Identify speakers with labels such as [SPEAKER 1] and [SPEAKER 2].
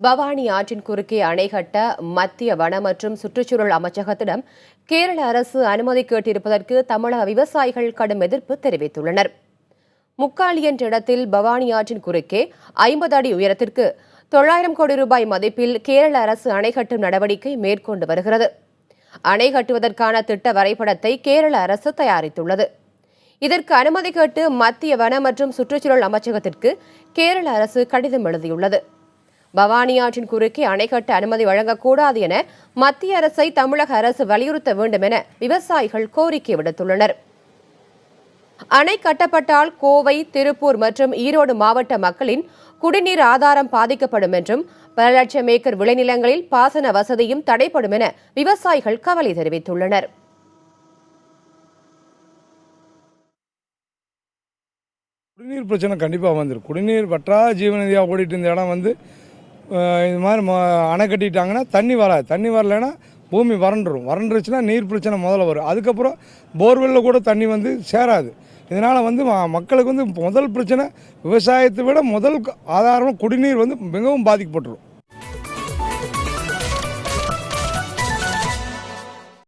[SPEAKER 1] பவானி ஆற்றின் குறுக்கே அணை கட்ட மத்திய வன மற்றும் சுற்றுச்சூழல் அமைச்சகத்திடம் கேரள அரசு அனுமதி கேட்டிருப்பதற்கு தமிழக விவசாயிகள் கடும் எதிர்ப்பு தெரிவித்துள்ளனர். முக்காலி என்ற இடத்தில் பவானி ஆற்றின் குறுக்கே 50 அடி உயரத்திற்கு 900 கோடி ரூபாய் மதிப்பில் கேரள அரசு அணை கட்டும் நடவடிக்கை மேற்கொண்டு வருகிறது. அணை கட்டுவதற்கான திட்ட வரைபடத்தை கேரள அரசு தயாரித்துள்ளது. இதற்கு அனுமதி கேட்டு மத்திய வன மற்றும் சுற்றுச்சூழல் அமைச்சகத்திற்கு கேரள அரசு கடிதம் எழுதியுள்ளது. பவானி ஆற்றின் குறுக்கே அணை கட்ட அனுமதி வழங்கக்கூடாது என மத்திய அரசை தமிழக அரசு வலியுறுத்த வேண்டும் என விவசாயிகள் கோரிக்கை விடுத்துள்ளனர். அணை கட்டப்பட்டால் கோவை, திருப்பூர் மற்றும் ஈரோடு மாவட்ட மக்களின் குடிநீர் ஆதாரம் பாதிக்கப்படும் என்றும் பல லட்சம் ஏக்கர் விளைநிலங்களில் பாசன வசதியும் தடைப்படும் என விவசாயிகள் கவலை தெரிவித்துள்ளனர்.
[SPEAKER 2] குடிநீர் பிரச்சனை கண்டிப்பாக வந்துடும். குடிநீர் வற்றாத ஜீவநதியாக ஓடிட்டு இருந்த இடம் இது மாதிரி அணை கட்டிட்டாங்கன்னா தண்ணி வராது. தண்ணி வரலைன்னா பூமி வறண்டுருச்சுன்னா நீர் பிரச்சனை முதல்ல வரும். அதுக்கப்புறம் போர்வெல்லில் கூட தண்ணி சேராது. இதனால் மக்களுக்கு முதல் பிரச்சனை விவசாயத்தை விட முதல் ஆதாரம் குடிநீர் மிகவும் பாதிக்கப்பட்டுரும்.